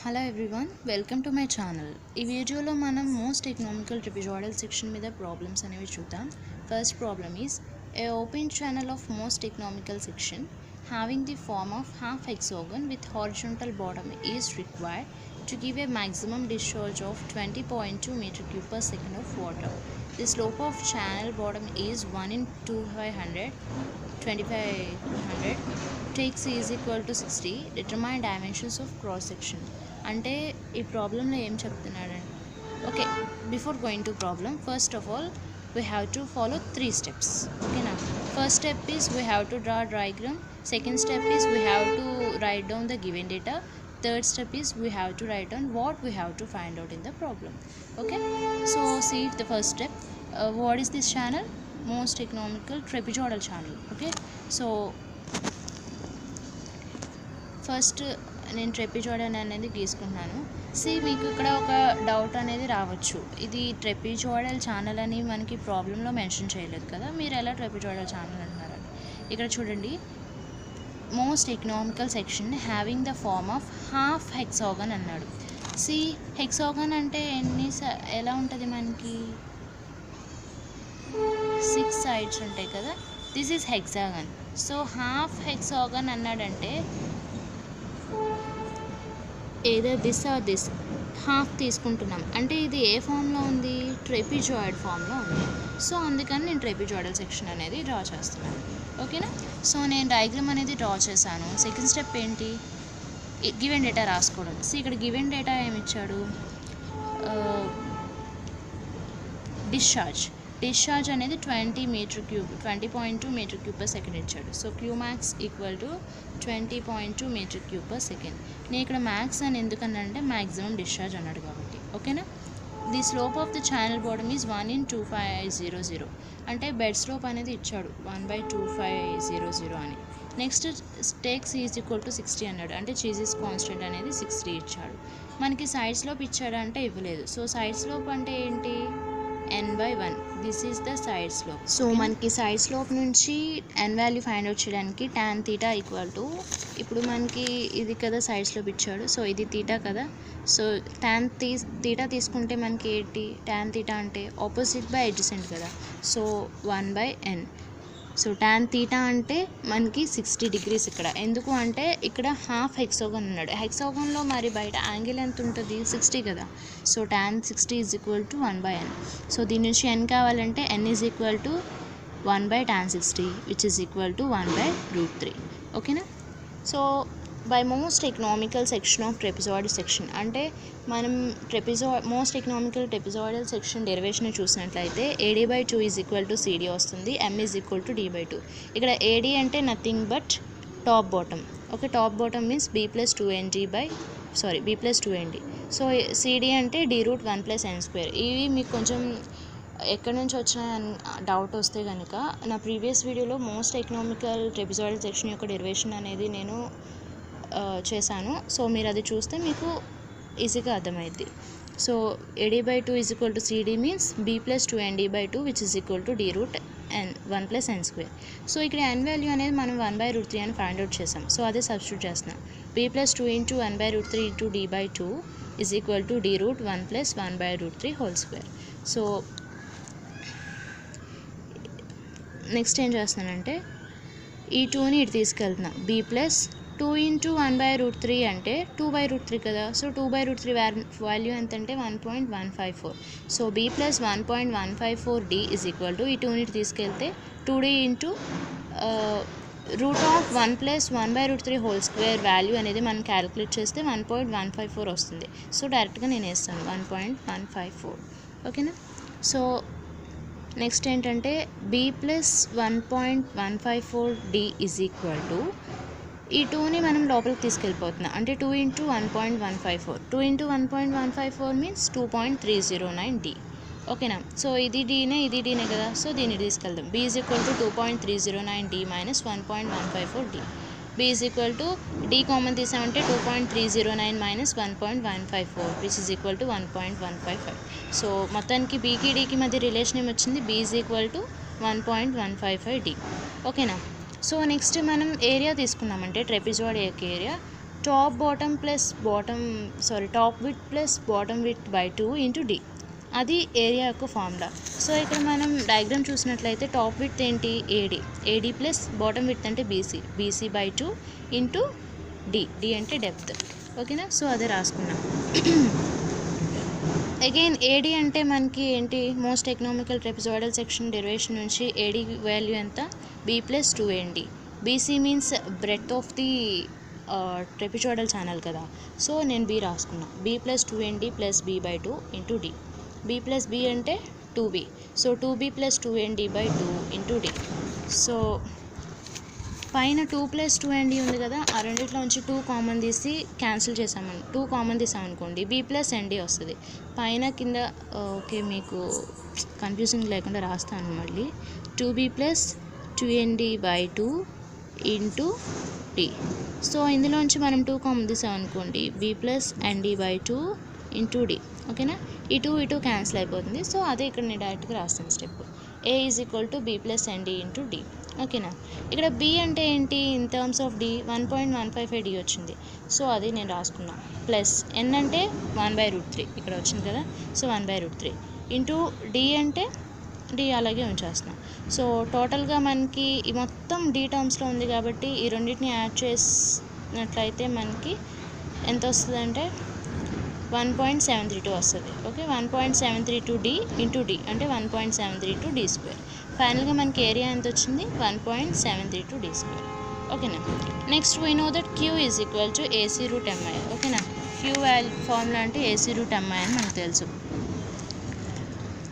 Hello everyone, welcome to my channel. ఈ వీడియోలో మనం మోస్ట్ ఎకనామికల్ ట్రెపెజాయిడల్ సెక్షన్ మీద ప్రాబ్లమ్స్ అనేవి చూద్దాం. First problem is a open channel of most economical section having the form of half hexagon with horizontal bottom is required to give a maximum discharge of 20.2 meter cube per second of water. The slope of channel bottom is 1 in 2500. Take C is equal to 60. Determine dimensions of cross section. అంటే ఈ ప్రాబ్లంలో ఏం చెప్తున్నాడండి? Okay, before going to problem, first of all we have to follow 3 steps. Okay, now first step is we have to draw a diagram. Second step is we have to write down the given data. Third step is we have to write down what we have to find out in the problem. Okay, so see the first step. What is this channel? Most economical trapezoidal channel. Okay, so first నేను ట్రెపెజాయిడల్ అనేది గీసుకుంటున్నాను. మీకు ఇక్కడ ఒక doubt అనేది రావచ్చు, ఇది ట్రెపెజాయిడల్ channel అని మనకి ప్రాబ్లంలో మెన్షన్ చేయలేదు కదా, మీరు ఎలా ట్రెపెజాయిడల్ ఛానల్ అంటున్నారని. ఇక్కడ చూడండి, most economical section having the form of half hexagon అన్నాడు. హెక్సాగన్ అంటే ఎలా ఉంటుంది మనకి? 6 సైడ్స్ ఉంటాయి కదా, this is hexagon. So half hexagon అన్నాడంటే either this or this half తీసుకుంటున్నాం అంటే ఇది ఏ ఫామ్లో ఉంది? ట్రెపెజాయిడ్ ఫామ్లో ఉంది. సో అందుకని నేను ట్రెపెజాయిడల్ సెక్షన్ అనేది డ్రా చేస్తున్నాను. ఓకేనా? సో నేను డయాగ్రామ్ అనేది డ్రా చేశాను. సెకండ్ స్టెప్ ఏంటి? గివెన్ డేటా రాసుకోవడం. ఇక్కడ గివెన్ డేటా ఏమి ఇచ్చాడు? డిశ్చార్జ్ అనేది 20.2 మీటర్ క్యూబ్ పర్ సెకండ్ ఇచ్చాడు. So Q max equal to 20.2 metre cube per second. నేను ఇక్కడ మ్యాక్స్ అని ఎందుకన్నానంటే మ్యాక్సిమం డిశ్చార్జ్ అన్నాడు కాబట్టి. ఓకేనా? The slope of the channel bottom is 1 in 2500. అంటే బెడ్ స్లోప్ అనేది ఇచ్చాడు 1/2500 అని. Next takes is equal to 60 అన్నాడు, అంటే చీజీస్ కాన్స్టెంట్ అనేది 60 ఇచ్చాడు. మనకి సైడ్ స్లోప్ ఇచ్చాడు అంటే ఇవ్వలేదు. సో సైడ్ స్లోప్ అంటే ఏంటి? n/1. This is the side slope. So మనకి సైడ్ స్లోప్ నుంచి n వాల్యూ ఫైండ్ అవుట్ చేయడానికి tan θ ఈక్వల్ టు, ఇప్పుడు మనకి ఇది కదా సైడ్ స్లోప్ ఇచ్చాడు, సో ఇది తీటా కదా. సో tan θ తీసుకుంటే మనకి ఏంటి? tan θ అంటే ఆపోజిట్ బై అడ్జసెంట్ కదా, సో 1/n. సో tan θ అంటే మనకి 60 degrees ఇక్కడ. ఎందుకు అంటే ఇక్కడ హాఫ్ హెక్సాగన్ ఉన్నాడు. హెక్సాగన్లో మరి బయట యాంగిల్ ఎంత ఉంటుంది? 60 కదా. So tan 60 is equal to 1/n. So దీని నుంచి n కావాలంటే n is equal to 1/tan 60 which is equal to 1/√3. ఓకేనా? So by most economical section of trapezoidal section అంటే మనం most economical trapezoidal section derivation చూసినట్లయితే AD/2 is equal to CD వస్తుంది, M is equal to D/2. ఇక్కడ AD అంటే nothing but top bottom. Okay, top bottom means B+2ND. So CD అంటే D√1+n². ఇవి మీకు కొంచెం ఎక్కడి నుంచి వచ్చిన డౌట్ వస్తే కనుక నా ప్రీవియస్ వీడియోలో మోస్ట్ ఎకనామికల్ ట్రెపెజాయిడల్ సెక్షన్ యొక్క డెరివేషన్ అనేది నేను చేశాను. సో మీరు అది చూస్తే మీకు ఈజీగా అర్థమైద్ది. So AD/2 is equal to CD means B+2ND/2 which is equal to D√1+n². So ఇక్కడ n వాల్యూ అనేది మనం 1/√3 అని ఫైండ్ అవుట్ చేసాం. సో అదే సబ్స్టిట్యూట్ చేస్తున్నాం. B+2 × 1/√3 × D/2 is equal to D√1+1/√3 so next ఏం చేస్తున్నానంటే ఈ 2ని ఇటు తీసుకెళ్తున్నా. B+2 × 1/√3 అంటే 2/√3 కదా. సో 2/√3 వాల్యూ ఎంత అంటే 1.154. So B+1.154D is equal to ఈ 2ని ఇటు తీసుకెళ్తే 2D × √1+1/√3 వాల్యూ అనేది మనం క్యాలిక్యులేట్ చేస్తే 1.154 వస్తుంది. సో డైరెక్ట్గా నేను వేస్తాను 1.154. ఓకేనా? సో నెక్స్ట్ ఏంటంటే B+1.154D ఈజ్ ఈక్వల్ టు ఈ 2ని మనం లోపలికి తీసుకెళ్ళిపోతున్నాం. అంటే 2 × 1.154. 2 × 1.154 మీన్స్ 2.309D. ఓకేనా? సో ఇది డీనే కదా. సో దీన్ని తీసుకెళ్దాం. B is equal to 2.309D minus 1.154D. B is equal to D common తీసామంటే 2.309 minus 1.154 which is equal to 1.155. So మొత్తానికి Bకి Dకి మధ్య రిలేషన్ ఏమొచ్చింది? B is equal to 1.155D. ఓకేనా? సో నెక్స్ట్ మనం ఏరియా తీసుకున్నామంటే ట్రెపెజాయిడ్ యొక్క area top width plus bottom width by 2 into D, అది ఏరియా యొక్క ఫార్ములా. సో ఇక్కడ మనం డయాగ్రామ్ చూసినట్లయితే టాప్ విడ్త్ ఏంటి, ఏడి ప్లస్ బాటమ్ విడ్త్ అంటే బీసీ బై 2 ఇంటూ డి అంటే డెప్త్. ఓకేనా, సో అదే రాసుకున్నాం. అగైన్ ఏడి అంటే మనకి ఏంటి, most economical trapezoidal section derivation నుంచి ఏడి వాల్యూ ఎంత, B plus 2ND. BC means breadth of the trapezoidal channel కదా, సో నేను బి రాసుకున్నా. B plus 2ND plus B by 2 into D. B plus B అంటే 2b, so 2b plus 2ND by 2 into D. So పైన 2 plus 2ND ఉంది కదా, ఆ రెండిట్లో నుంచి 2 కామన్ తీసి క్యాన్సిల్ చేసామని 2 కామన్ తీసామనుకోండి, బి ప్లస్ ND వస్తుంది. పైన కింద ఓకే, మీకు కన్ఫ్యూజింగ్ లేకుండా రాస్తాను మళ్ళీ. 2b plus 2ND by 2 into D. So ఇందులోంచి మనం 2 కామన్ తీసామనుకోండి, B plus ND by 2 into D. ఓకేనా, ఈ 2 క్యాన్సిల్ అయిపోతుంది. సో అదే ఇక్కడ నేను డైరెక్ట్గా రాస్తాను step. A is equal to B plus ND into D. ఓకేనా, ఇక్కడ బి అంటే ఏంటి, in terms of D 1.155D వచ్చింది, సో అది నేను రాసుకున్నా. ప్లస్ ఎన్ అంటే 1/√3 ఇక్కడ వచ్చింది కదా, సో 1/√3 ఇంటూ డి అంటే డి అలాగే ఉంచేస్తున్నాం. సో టోటల్గా మనకి ఈ మొత్తం డి టర్మ్స్లో ఉంది కాబట్టి ఈ రెండింటిని యాడ్ చేసినట్లయితే మనకి ఎంత వస్తుంది అంటే 1.732 వస్తుంది. ఓకే, 1.732D ఇంటూ డి అంటే 1.732D స్క్వేర్. ఫైనల్గా మనకి ఏరియా ఎంత వచ్చింది, 1.732D స్క్వేర్. ఓకేనా, next we know that Q is equal to AC√mi. ఓకేనా, క్యూ ఫార్ములా అంటే AC√mi అని మనకు తెలుసు.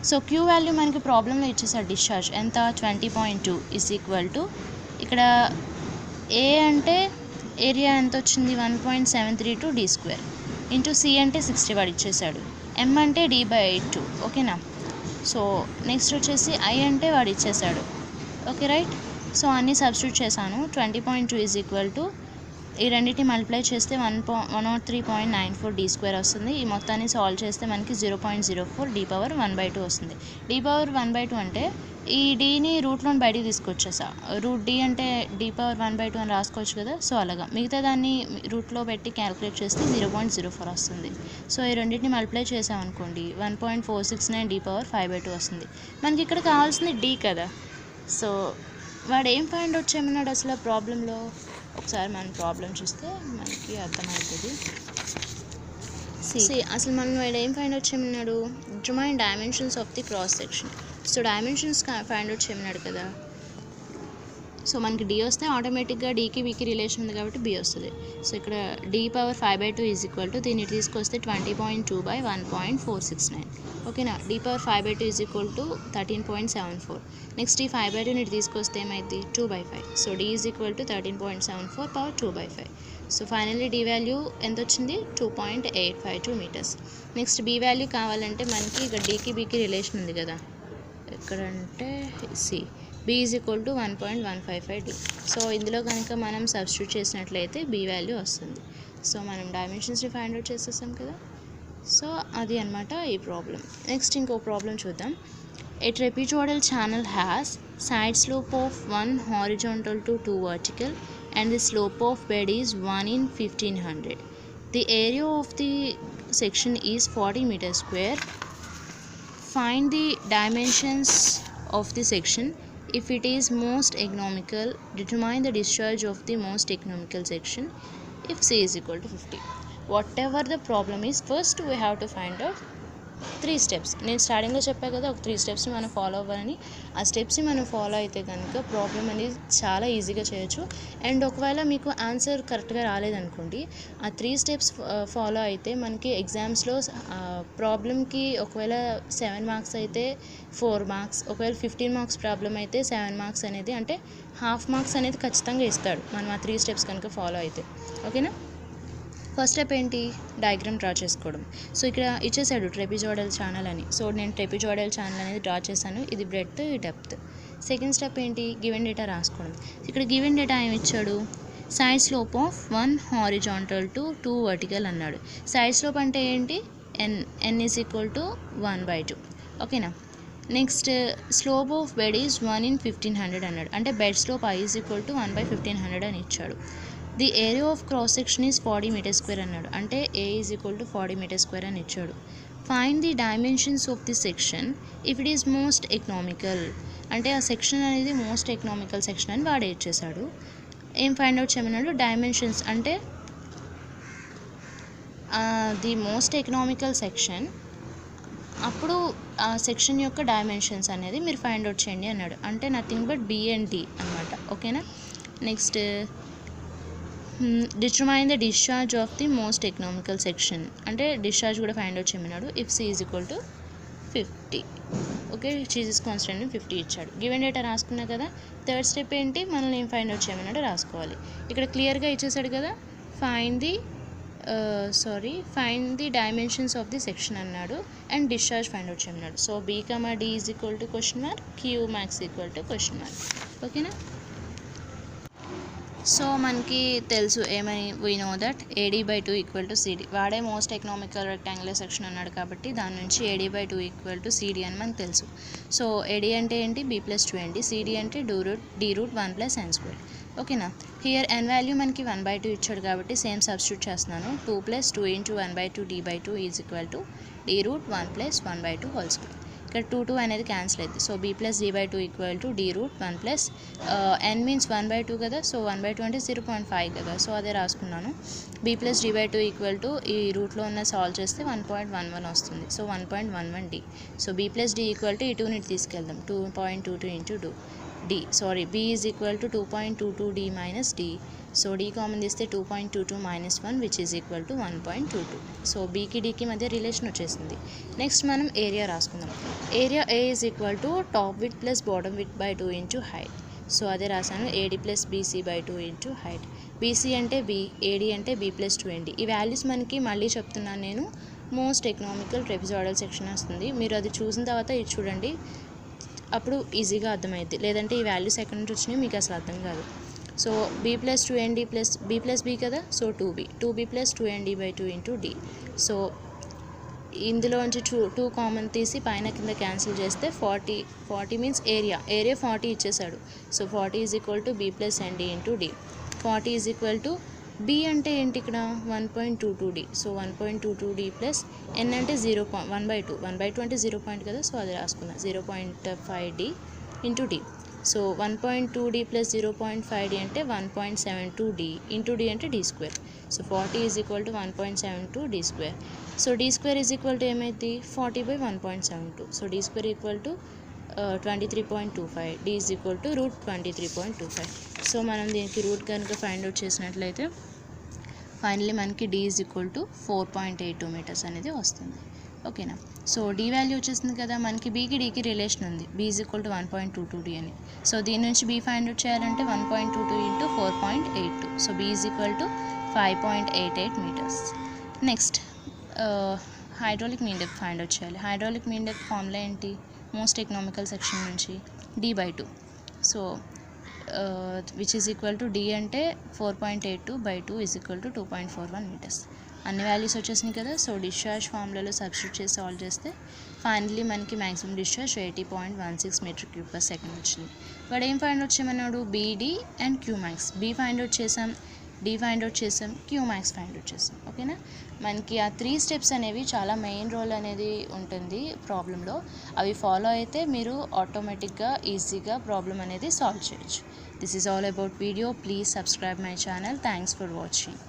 సో క్యూ వాల్యూ మనకి ప్రాబ్లంలో ఇచ్చేసాడు, డిశ్చార్జ్ ఎంత 20.2 ఈజ్ ఈక్వల్ టు, ఇక్కడ ఏ అంటే ఏరియా ఎంత వచ్చింది 1.732D స్క్వేర్ ఇంటూ సి అంటే 60 వాడు ఇచ్చేసాడు, ఎం అంటే D/2. ఓకేనా, సో నెక్స్ట్ వచ్చేసి ఐ అంటే వాడు ఇచ్చేసాడు. ఓకే రైట్, సో అన్నీ సబ్స్టిట్యూట్ చేశాను. 20.2 ఈజ్ ఈక్వల్ టు ఈ రెండింటిని మల్టిప్లై చేస్తే 103.94D స్క్వేర్ వస్తుంది. ఈ మొత్తాన్ని సాల్వ్ చేస్తే మనకి 0.04D⁻1/2 వస్తుంది. D⁻1/2 అంటే ఈ డీని రూట్లో బయటికి తీసుకొచ్చేసా, రూట్ డి అంటే D⁻1/2 అని రాసుకోవచ్చు కదా, సో అలాగా మిగతా దాన్ని రూట్లో పెట్టి క్యాలిక్యులేట్ చేస్తే 0.04 వస్తుంది. సో ఈ రెండింటిని మల్టిప్లై చేసామనుకోండి 1.469D⁻5/2 వస్తుంది. మనకి ఇక్కడ కావాల్సింది డి కదా, సో వాడు ఏం ఫైండ్ అవుట్ చేయమన్నాడు అసలు ప్రాబ్లంలో, ఒకసారి మన ప్రాబ్లం చూస్తే మనకి అర్థమవుతుంది. అసలు మనం వాడు ఏం ఫైండ్ అవుట్ చేయమన్నాడు, determine dimensions of the cross section. So dimensions find out చేయమన్నాడు కదా, సో మనకి డి వస్తే ఆటోమేటిక్గా డీకి బీకి రిలేషన్ ఉంది కాబట్టి బి వస్తుంది. సో ఇక్కడ D⁻5/2 ఈజ్ ఈక్వల్ టు దీన్ని తీసుకొస్తే 20.2/1.469. ఓకేనా, D⁻5/2 is equal to 13.74. Next ఈ 5/2 తీసుకొస్తే ఏమైంది 2/5. So D is equal to 13.74 power 2/5. So finally D value ఎంత వచ్చింది 2.852 మీటర్స్. నెక్స్ట్ బి వాల్యూ కావాలంటే మనకి ఇక్కడ డీకి బీకి రిలేషన్ ఉంది కదా, ఎక్కడంటే C, B is equal to 1.155D. So ఇందులో కనుక మనం సబ్స్టిట్యూట్ చేసినట్లయితే బి వాల్యూ వస్తుంది. సో మనం డైమెన్షన్స్ని ఫైండ్ అవుట్ చేసేస్తాం కదా, సో అది అనమాట ఈ ప్రాబ్లం. నెక్స్ట్ ఇంకో ప్రాబ్లం చూద్దాం. A trapezoidal channel has side slope of 1 horizontal to 2 vertical and the slope of bed is 1 in 1500. The area of the section is 40 meters square. Find the dimensions of the section. If it is most economical, determine the discharge of the most economical section if C is equal to 50. Whatever the problem is, first we have to find out 3 steps. నేను స్టార్టింగ్లో చెప్పా కదా ఒక 3 స్టెప్స్ని మనం follow అవ్వాలని. ఆ స్టెప్స్ని మనం follow అయితే కనుక ప్రాబ్లం అనేది చాలా ఈజీగా చేయొచ్చు. అండ్ ఒకవేళ మీకు ఆన్సర్ కరెక్ట్గా రాలేదనుకోండి, ఆ 3 స్టెప్స్ ఫాలో అయితే మనకి ఎగ్జామ్స్లో ప్రాబ్లంకి ఒకవేళ 7 మార్క్స్ అయితే 4 మార్క్స్, ఒకవేళ 15 మార్క్స్ ప్రాబ్లం అయితే 7 మార్క్స్ అనేది, అంటే హాఫ్ మార్క్స్ అనేది ఖచ్చితంగా ఇస్తాడు మనం ఆ 3 స్టెప్స్ కనుక ఫాలో అయితే. ఓకేనా, ఫస్ట్ స్టెప్ ఏంటి, డయాగ్రామ్ డ్రా చేసుకోవడం. సో ఇక్కడ ఇచ్చేసాడు ట్రెపెజాయిడల్ ఛానల్ అని, సో నేను ట్రెపెజాయిడల్ ఛానల్ అనేది డ్రా చేశాను, ఇది బ్రెడ్త్ ఈ డెప్త్. సెకండ్ స్టెప్ ఏంటి, గివెన్ డేటా రాసుకోవడం. ఇక్కడ గివెన్ డేటా ఏమి ఇచ్చాడు, side slope of 1 horizontal to 2 vertical అన్నాడు. సైడ్ స్లోప్ అంటే ఏంటి, n ఈజ్ ఈక్వల్ టు 1/2. ఓకేనా, next slope of bed is 1 in 1500 అన్నాడు, అంటే bed slope I is equal to 1/1500 అని ఇచ్చాడు. The area of cross section is 40 metre square అన్నాడు. అంటే A is equal to 40 metre square అని ఇచ్చాడు. Find the dimensions of the section if it is most economical. అంటే ఆ section అనేది most economical section అని వాడే ఇచ్చేసాడు. ఏం ఫైండ్ అవుట్ చేయమన్నాడు? డైమెన్షన్స్ అంటే ది మోస్ట్ ఎకనామికల్ సెక్షన్, అప్పుడు ఆ సెక్షన్ యొక్క డైమెన్షన్స్ అనేది మీరు ఫైండ్ అవుట్ చేయండి అన్నాడు. అంటే nothing but B and D అనమాట. ఓకేనా. Next determine the discharge of the most economical section. అంటే డిశ్చార్జ్ కూడా ఫైండ్ అవుట్ చేయమన్నాడు. If C is equal to 50. Okay, Chezy's constant 50 ఇచ్చాడు. గివెన్ డేటా రాసుకున్నా కదా. థర్డ్ స్టెప్ ఏంటి? మనల్ని ఏం ఫైండ్ అవుట్ చేయమన్నాడు రాసుకోవాలి. ఇక్కడ క్లియర్గా ఇచ్చేసాడు కదా. Find the dimensions of the section అన్నాడు అండ్ డిశ్చార్జ్ ఫైండ్ అవుట్ చేయమన్నాడు. So B comma D is equal to question mark, Q max equal to question mark. ఓకేనా. సో మనకి తెలుసు ఏమని, we know that AD by 2 equal to CD. వాడే most economical rectangular section అన్నాడు కాబట్టి దాని నుంచి AD by 2 equal to CD అని మనకు తెలుసు. సో ఏడీ అంటే ఏంటి? బీ ప్లస్ 2 అండి. సిడి అంటే D root 1 plus N square. ఓకేనా. హియర్ ఎన్ వాల్యూ మనకి 1/2 ఇచ్చాడు కాబట్టి సేమ్ సబ్స్టిట్యూట్ చేస్తున్నాను. 2 plus 2 into 1/2 D by 2 is equal to D root 1 plus 1/2 whole square. ఇక్కడ 2 అనేది క్యాన్సిల్ అవుతుంది. So B plus D by 2 equal to D root 1 plus N means 1/2 కదా. So 1/2 అంటే 0.5 కదా. సో అదే రాసుకున్నాను. B plus D by 2 equal to ఈ రూట్లో ఉన్న సాల్వ్ చేస్తే 1.11 వస్తుంది. So 1.11 D. So B plus D equal to ఈ 2ని తీసుకెళ్దాం. 2.22 into b is equal to 2.22 d minus d. So d common తీస్తే 2.22 minus 1 which is equal to 1.22. So bకి dకి మధ్య రిలేషన్ వచ్చేసింది. నెక్స్ట్ మనం ఏరియా రాసుకుందాం. Area a is equal to top width plus bottom width by 2 into height. So అదే రాశాను. AD plus BC by 2 into height. BC అంటే బి, ఏడి అంటే బీ ప్లస్ 2 అండి. ఈ వాల్యూస్ మనకి మళ్ళీ చెప్తున్నాను నేను, మోస్ట్ ఎకనామికల్ ట్రెపెజాయిడల్ సెక్షన్ వస్తుంది. మీరు అది చూసిన తర్వాత ఇది చూడండి, అప్పుడు ఈజీగా అర్థమైద్ది. లేదంటే ఈ వాల్యూస్ ఎక్కడి నుంచి వచ్చినాయి మీకు అసలు అర్థం కాదు. So B plus 2nd plus B plus B కదా. So 2b plus 2nd by 2 into D. So ఇందులోంచి 2 కామన్ తీసి పైన కింద క్యాన్సిల్ చేస్తే 40 మీన్స్ ఏరియా 40 ఇచ్చేసాడు. So 40 is equal to B plus nd into D. 40 is equal to B అంటే ఏంటి ఇక్కడ 1.22d. సో 1.22d ప్లస్ ఎన్ అంటే 1/2 అంటే 0 పాయింట్ కదా. సో అది రాసుకున్నా 0.5d into D. So 1.2d plus 0.5d అంటే 1.72d ఇంటూ డి అంటే d square. So 40 is equal to 1.72d square. So d square is equal to ఏమైంది 40/1.72. So d square equal to 23.25. d is equal to root 23.25. So మనం దీనికి root కనుక find out చేసినట్లయితే finally మనకి d is equal to 4.82 metres అనేది వస్తుంది. ఓకేనా. So d value వచ్చేసింది కదా. మనకి bకి dకి రిలేషన్ ఉంది. b is equal to 1.22d అని. సో దీని నుంచి b ఫైండ్ అవుట్ చేయాలంటే 1.22 into 4.82. So b is equal to 5.88 metres. Next hydraulic mean depth find out చేయాలి. హైడ్రాలిక్ మీన్ డెప్త్ ఫార్ములా ఏంటి? మోస్ట్ ఎకనామికల్ సెక్షన్ నుంచి d by 2. So which is equal to d అంటే 4.82 by 2 is equal to 2.41 metres. అన్ని values వచ్చేసినాయి కదా. So discharge ఫార్ములాలో substitute చేసి solve చేస్తే ఫైనల్లీ మనకి maximum discharge 80.16 metre cube per second వచ్చింది. వాడు ఏం ఫైండ్ అవుట్ చేయమన్నాడు? BD and Q max. B find out చేసాం, డి ఫైండ్ అవుట్ చేసాం, క్యూ మ్యాక్స్ ఫైండ్ అవుట్ చేసాం. ఓకేనా. మనకి ఆ 3 స్టెప్స్ అనేవి చాలా మెయిన్ రోల్ అనేది ఉంటుంది ప్రాబ్లంలో. అవి ఫాలో అయితే మీరు ఆటోమేటిక్గా ఈజీగా ప్రాబ్లం అనేది సాల్వ్ చేయొచ్చు. This is all about video. Please subscribe my channel. Thanks for watching.